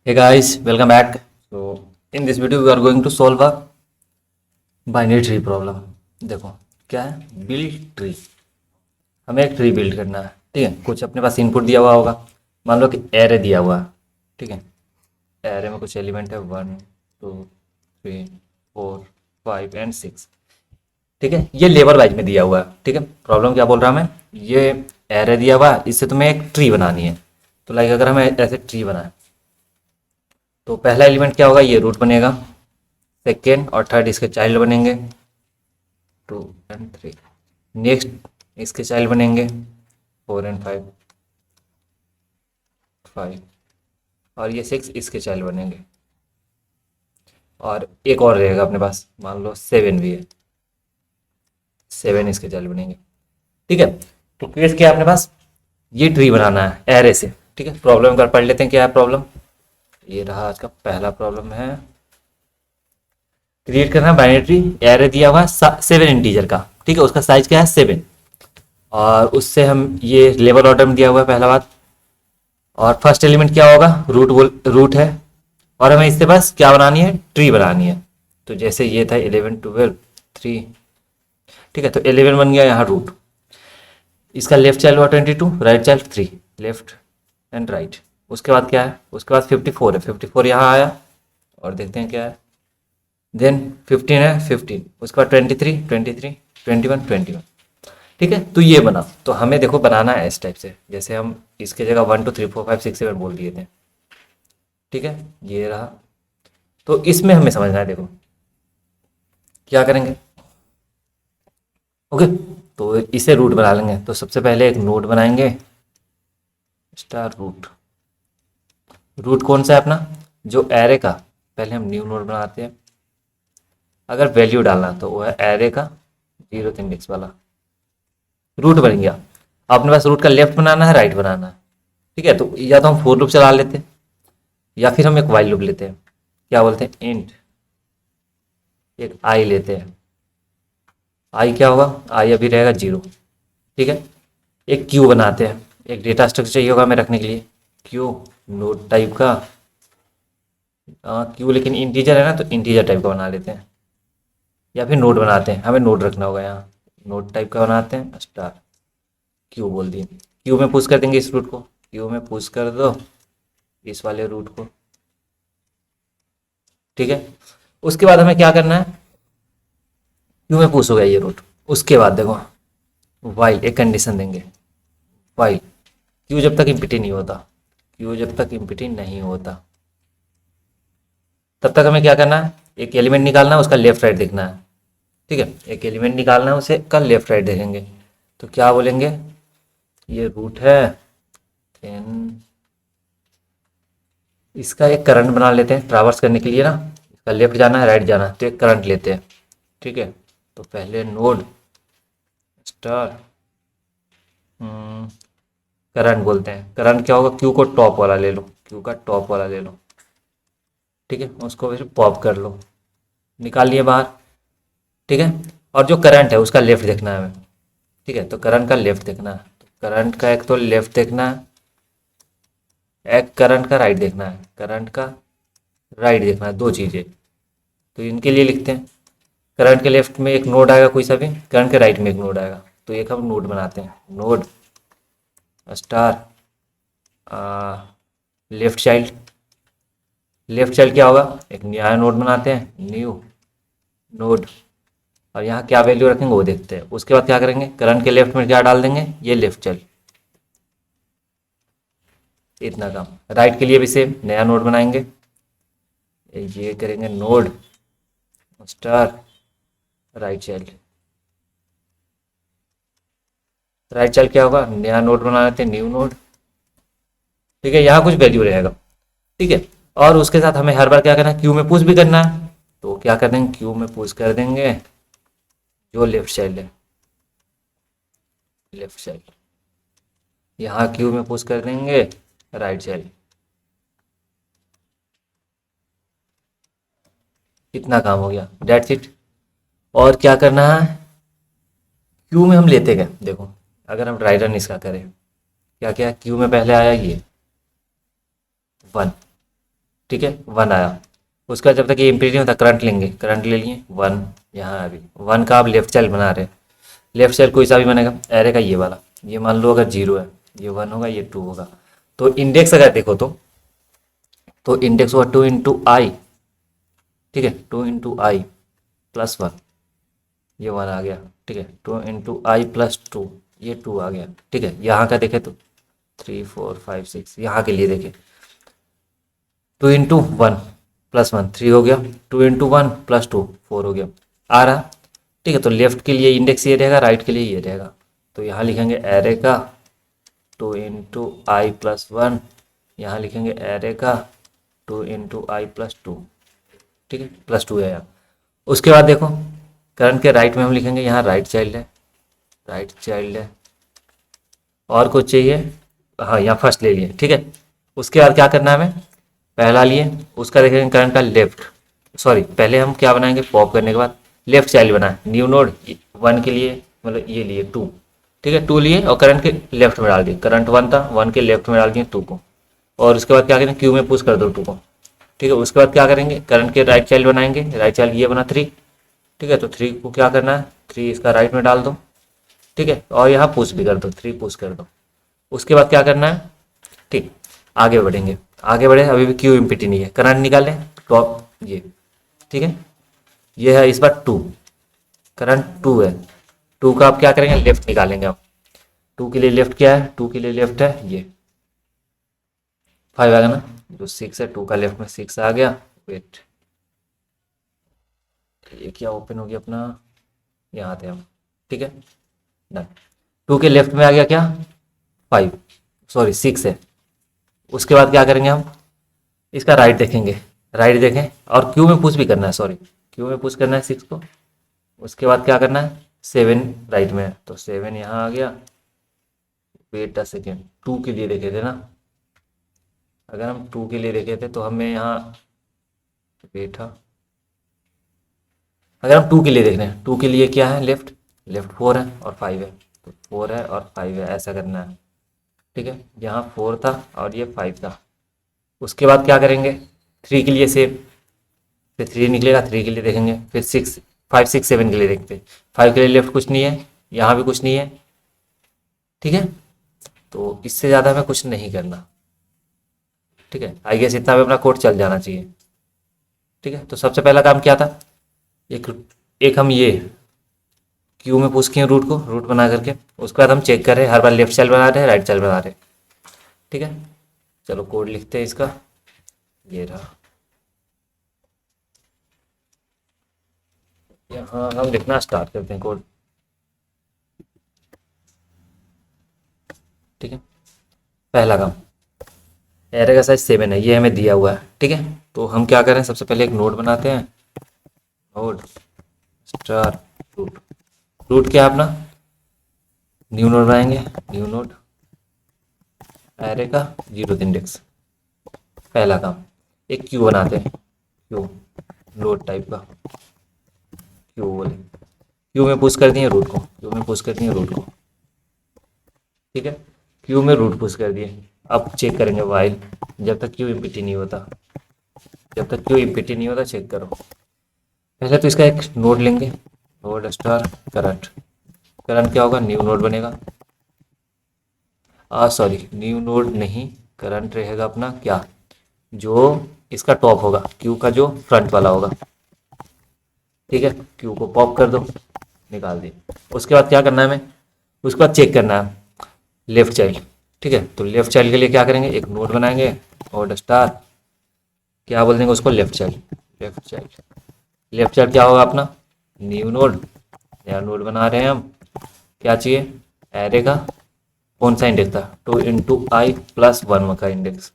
Hey guys, welcome back. So in this video we are going to solve a binary tree problem. देखो क्या है, build tree. हमें एक tree build करना है, ठीक है। कुछ अपने पास इनपुट दिया हुआ होगा। मान लो कि एरे दिया हुआ है, ठीक है। एरे में कुछ एलिमेंट है 1 2 3 4 5 एंड 6, ठीक है। ये लेवल वाइज में दिया हुआ है, ठीक है। प्रॉब्लम क्या बोल रहा है हमें, ये एरे दिया हुआ है, इससे तुम्हें एक ट्री बनानी है। तो लाइक अगर हमें ऐसे ट्री बनाए तो पहला एलिमेंट क्या होगा, ये रूट बनेगा। सेकेंड और थर्ड इसके चाइल्ड बनेंगे 2 एंड 3। नेक्स्ट इसके चाइल्ड बनेंगे 4 एंड 5 और ये 6 इसके चाइल्ड बनेंगे। और एक और रहेगा अपने पास, मान लो 7 भी है, 7 इसके चाइल्ड बनेंगे, ठीक है। तो केस क्या है अपने पास, ये ट्री बनाना है एरे से, ठीक है। प्रॉब्लम एक बार पढ़ लेते हैं क्या है प्रॉब्लम। ये रहा आज का पहला प्रॉब्लम है, क्रिएट करना है बाइनरी ट्री। एरे दिया हुआ है 7 इंटीजर का, ठीक है। उसका साइज क्या है 7, और उससे हम ये लेवल ऑर्डर में दिया हुआ है पहला बात। और फर्स्ट एलिमेंट क्या होगा, रूट है। और हमें इससे बस क्या बनानी है, ट्री बनानी है। तो जैसे ये था 11 12 3, ठीक है। तो 11 बन गया यहाँ रूट। इसका लेफ्ट चाइल्ड हुआ 22, right child 3, left and right. उसके बाद क्या है, उसके बाद 54 है, 54 यहाँ आया। और देखते हैं क्या है, देन 15 है 15, उसके बाद 23 23 21 21, ठीक है। तो ये बना। तो हमें देखो बनाना है इस टाइप से, जैसे हम इसके जगह 1 2 3 4 5 6 7 बोल दिए थे, ठीक है। ये रहा। तो इसमें हमें समझना है, देखो क्या करेंगे। ओके, तो इसे रूट बना लेंगे। तो सबसे पहले एक नोड बनाएंगे, स्टार रूट। रूट कौन सा है अपना, जो एरे का। पहले हम न्यू नोड बनाते हैं। अगर वैल्यू डालना तो वो है एरे का 0th इंडेक्स वाला। रूट बन गया। अपने पास रूट का लेफ्ट बनाना है, राइट बनाना है, ठीक है। तो या तो हम फोर लूप चला लेते हैं, या फिर हम एक वाइल लूप लेते हैं। क्या बोलते हैं, इंट एक आई लेते हैं। आई क्या होगा, आई अभी रहेगा 0, ठीक है। एक क्यू बनाते हैं, एक डेटा स्ट्रक्चर चाहिए होगा हमें रखने के लिए। क्यू नोड टाइप का, क्यू लेकिन इंटीजर है ना, तो इंटीजर टाइप का बना लेते हैं। या फिर नोड बनाते हैं, हमें नोड रखना होगा यहाँ। नोड टाइप का बनाते हैं, स्टार क्यू बोल दिए। क्यू में पुश कर देंगे इस रूट को, क्यू में पुश कर दो इस वाले रूट को, ठीक है। उसके बाद हमें क्या करना है, क्यू में पुश हो गया ये रूट। उसके बाद देखो वाइल एक कंडीशन देंगे, वाइल क्यू जब तक इम्पिटी नहीं होता, क्यू जब तक इम्पिटी नहीं होता तब तक हमें क्या करना है, एक एलिमेंट निकालना है, उसका लेफ्ट राइट देखना है, ठीक है। एक एलिमेंट निकालना है, उसे का लेफ्ट राइट देखेंगे। तो क्या बोलेंगे, ये रूट है, देन इसका एक करंट बना लेते हैं ट्रावर्स करने के लिए ना। इसका लेफ्ट जाना है, राइट जाना है, तो एक करंट लेते हैं, ठीक है। तो पहले नोड स्टार करंट बोलते हैं। करंट क्या होगा, क्यू को टॉप वाला ले लो, क्यू का टॉप वाला ले लो, ठीक है। उसको फिर पॉप कर लो, निकाल लिए बाहर, ठीक है। और जो करंट है उसका लेफ्ट देखना है हमें, ठीक है। तो करंट का लेफ्ट देखना है, तो करंट का एक तो लेफ्ट देखना है, एक करंट का राइट देखना है, करंट का राइट देखना है, दो चीज़ें। तो इनके लिए लिखते हैं, करंट के लेफ्ट में एक नोड आएगा कोई सा भी, करंट के राइट में एक नोड आएगा। तो एक हम नोड बनाते हैं, node star left child. Left child क्या होगा, एक नया नोड बनाते हैं, न्यू नोड। और यहाँ क्या वैल्यू रखेंगे वो देखते हैं। उसके बाद क्या करेंगे, करंट के लेफ्ट में क्या डाल देंगे, ये लेफ्ट चाइल्ड। इतना काम। राइट के लिए भी सेम, नया नोड बनाएंगे, ये करेंगे node star right child. Right child क्या होगा, नया नोड बना लेते हैं, न्यू नोड, ठीक है। यहाँ कुछ वैल्यू रहेगा, ठीक है। और उसके साथ हमें हर बार क्या करना है, क्यू में पुश भी करना है। तो क्या कर देंगे, क्यू में पुश कर देंगे जो लेफ्ट चाइल्ड है, लेफ्ट चाइल्ड। यहाँ क्यू में पुश कर देंगे राइट चाइल्ड। इतना काम हो गया, डेट्स इट। और क्या करना है, क्यू में हम लेते गए, देखो अगर हम ड्राई रन इसका करें, क्या क्या क्यू में पहले आया ये 1, ठीक है, 1 आया। उसका जब तक ये एम्प्टी नहीं होता करंट लेंगे, करंट ले लिए 1, यहाँ अभी 1 का आप लेफ्ट चाइल्ड बना रहे हैं। लेफ्ट चाइल्ड कोई सा भी बनेगा एरे का, ये वाला, ये मान लो अगर 0 है, ये 1 होगा, ये 2 होगा। तो इंडेक्स अगर देखो तो इंडेक्स हुआ 2 × I, ठीक है, 2 × I प्लस 1, ये 1 आ गया, ठीक है, 2 × I प्लस 2, ये 2 आ गया, ठीक है। यहाँ का देखे तो 3 4 5 6, यहाँ के लिए देखें 2 × 1 प्लस 1 3 हो गया, 2 × 1 प्लस 2 4 हो गया, आ रहा, ठीक है। तो लेफ्ट के लिए इंडेक्स ये रहेगा, राइट के लिए ये रहेगा। तो यहाँ लिखेंगे एरे का 2 × I प्लस 1, यहाँ लिखेंगे एरे का 2 × I प्लस 2, ठीक है, प्लस 2 है यहाँ। उसके बाद देखो करंट के राइट में हम लिखेंगे, यहाँ राइट चाइल्ड है, राइट चाइल्ड है, और कुछ चाहिए, हाँ यहाँ फर्स्ट ले लिए, ठीक है। उसके बाद क्या करना है हमें, पहला लिए, उसका देखेंगे करंट का लेफ्ट, सॉरी पहले हम क्या बनाएंगे, पॉप करने के बाद लेफ्ट चाइल्ड बनाए, न्यू नोड 1 के लिए, मतलब ये लिए 2, ठीक है, 2 लिए और करंट के लेफ्ट में डाल दिए, करंट 1 था, 1 के लेफ्ट में डाल दिए 2 को, और उसके बाद क्या करेंगे क्यू में पुश कर दो 2 को, ठीक है। उसके बाद क्या करेंगे करंट के राइट चाइल्ड बनाएंगे, राइट चाइल्ड ये बना 3, ठीक है। तो 3 को क्या करना है, 3 इसका राइट में डाल दो, ठीक है, और यहाँ पुश भी कर दो, 3 पुश कर दो। उसके बाद क्या करना है, ठीक, आगे बढ़ेंगे, आगे बढ़े, अभी भी क्यू इम्पिटी नहीं है, करंट निकालें टॉप ये, ठीक है, ये है इस बार 2, करंट 2 है, 2 का आप क्या करेंगे लेफ्ट निकालेंगे आप, 2 के लिए लेफ्ट क्या है, 2 के लिए लेफ्ट है ये 5 आएगा ना, जो 6 है 2 का लेफ्ट में 6 आ गया, वेट ये क्या ओपन हो गया अपना, यहाँ थे हम, ठीक है, डन। 2 के लेफ्ट में आ गया क्या 5, सॉरी 6 है। उसके बाद क्या करेंगे हम, इसका राइट देखेंगे, राइट देखें और क्यू में पुश भी करना है, सॉरी क्यू में पुश करना है 6 को। उसके बाद क्या करना है 7 राइट में है, तो 7 यहाँ आ गया, वेट अ सेकेंड, 2 के लिए देखे थे ना, अगर हम 2 के लिए देखे थे तो हमें यहाँ वेट था, अगर हम 2 के लिए देख रहे हैं, 2 के लिए क्या है लेफ्ट, लेफ्ट 4 है और 5 है, तो 4 है और 5 है, ऐसा करना है, ठीक है। यहाँ 4 था और ये 5 था। उसके बाद क्या करेंगे 3 के लिए सेम, फिर 3 निकलेगा, 3 के लिए देखेंगे, फिर 6 5 6 7 के लिए देखते हैं, 5 के लिए लेफ्ट कुछ नहीं है, यहाँ भी कुछ नहीं है, ठीक है। तो इससे ज़्यादा हमें कुछ नहीं करना, ठीक है, आई गेस इतना भी अपना कोड चल जाना चाहिए, ठीक है। तो सबसे पहला काम क्या था, एक एक हम ये क्यू में पुश किए रूट को, रूट बना करके, उसके बाद हम चेक कर रहे हैं हर बार लेफ्ट चाइल्ड बना रहे हैं राइट चाइल्ड बना रहे हैं, ठीक है। चलो कोड लिखते हैं इसका, ये रहा, यहाँ हम लिखना स्टार्ट करते हैं कोड, ठीक है। पहला काम एरे का साइज 7 है, ये हमें दिया हुआ है, ठीक है। तो हम क्या करें सबसे पहले एक नोड बनाते हैं, नोड स्टार रूट, रूट क्या है अपना, न्यू नोड बनाएंगे, न्यू नोड एरे का 0th इंडेक्स, पहला काम। एक क्यू बनाते हैं, क्यू नोड टाइप का, क्यू बोले, क्यू में पुश कर दिए रूट को, क्यू में पुश कर दिए रूट को, ठीक है, क्यू में रूट पुश कर दिए। अब चेक करेंगे वाइल, जब तक क्यू इम्पिटी नहीं होता, जब तक क्यू इम्पिटी नहीं होता चेक करो। पहले तो इसका एक नोड लेंगे, नोड स्टार करंट, करंट क्या होगा न्यू नोड बनेगा, सॉरी न्यू नोड नहीं, करंट रहेगा अपना क्या, जो इसका टॉप होगा, क्यू का जो फ्रंट वाला होगा, ठीक है। क्यू को पॉप कर दो, निकाल दिए। उसके बाद क्या करना है हमें, उसके बाद चेक करना है लेफ्ट चाइल्ड, ठीक है। तो लेफ्ट चाइल्ड के लिए क्या करेंगे एक नोड बनाएंगे, नोड स्टार क्या बोल देंगे उसको left child, left child, left child क्या होगा अपना न्यू नोड, नया नोड बना रहे हैं हम, क्या चाहिए एरे का कौन सा इंडेक्स था 2 × I प्लस 1 का इंडेक्स,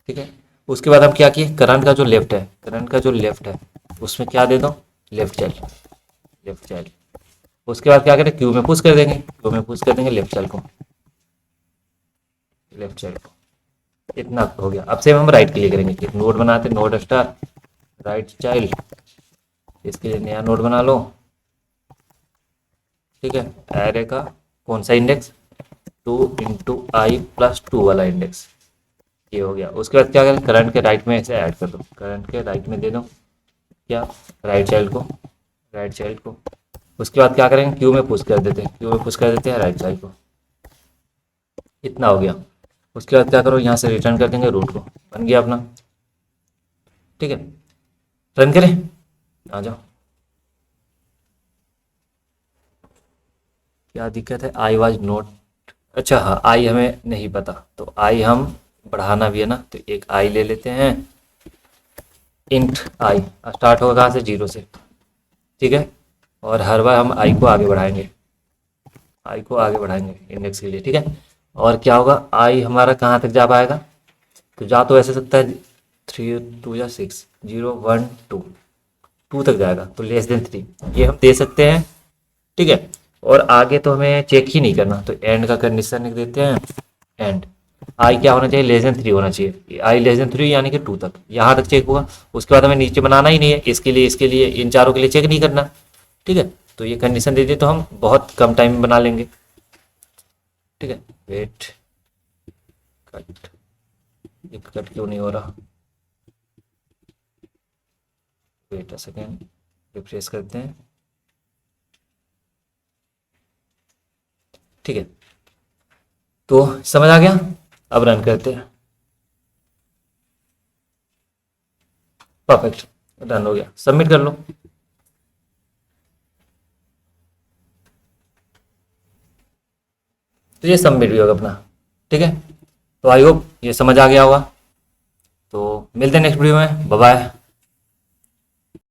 ठीक है। उसके बाद हम क्या किए करंट का जो लेफ्ट है, करंट का जो लेफ्ट है उसमें क्या दे दो लेफ्ट चाइल्ड, लेफ्ट चाइल्ड। उसके बाद क्या करें क्यू में पुश कर देंगे, क्यू में पुश कर देंगे लेफ्ट चाइल्ड को, लेफ्ट चाइल्ड को, इतना हो गया। अब से हम राइट के लिए करेंगे, एक नोड बनाते नोड स्टार राइट चाइल्ड, इसके लिए नया नोड बना लो, ठीक है। एरे का कौन सा इंडेक्स 2 × I प्लस 2 वाला इंडेक्स, ये हो गया। उसके बाद क्या करें, करंट के राइट में इसे ऐड कर दो, करंट के राइट में दे दो क्या, राइट चाइल्ड को। उसके बाद क्या करेंगे, क्यू में पुश कर देते हैं, क्यू में पुश कर देते हैं राइट चाइल्ड को। इतना हो गया। उसके बाद क्या करो, यहाँ से रिटर्न कर देंगे रूट को, बन गया अपना। ठीक है, रन करें, आ जाओ। क्या दिक्कत है, आई वाज नोट, अच्छा हाँ आई हमें नहीं पता, तो आई हम बढ़ाना भी है ना, तो एक आई ले लेते हैं, इंट आई स्टार्ट होगा कहाँ से, जीरो से। ठीक है, और हर बार हम आई को आगे बढ़ाएंगे, आई को आगे बढ़ाएंगे इंडेक्स के लिए। ठीक है, और क्या होगा, आई हमारा कहाँ तक जा पाएगा, तो जा तो ऐसे सकता है, 3 2 या 6, 0 1 2 तक जाएगा, तो लेस देन 3 ये हम दे सकते हैं। ठीक है, और आगे तो हमें चेक ही नहीं करना, तो एंड का कंडीशन लिख देते हैं, एंड आई क्या होना चाहिए, लेस देन 3 होना चाहिए, आई लेस देन 3 यानी कि 2 तक, यहाँ तक चेक होगा। उसके बाद हमें नीचे बनाना ही नहीं है, इसके लिए इन चारों के लिए चेक नहीं करना। ठीक है, तो ये कंडीशन दे दिए तो हम बहुत कम टाइम में बना लेंगे। ठीक है, वेट, कट, ये कट क्यों नहीं हो रहा, वेट अ सेकेंड, रिफ्रेश करते हैं। ठीक है, तो समझ आ गया, अब रन करते हैं। परफेक्ट, डन हो गया, सबमिट कर लो। तो ये सबमिट भी होगा अपना। ठीक है, तो आई होप ये समझ आ गया होगा। तो मिलते हैं नेक्स्ट वीडियो में, बाय बाय।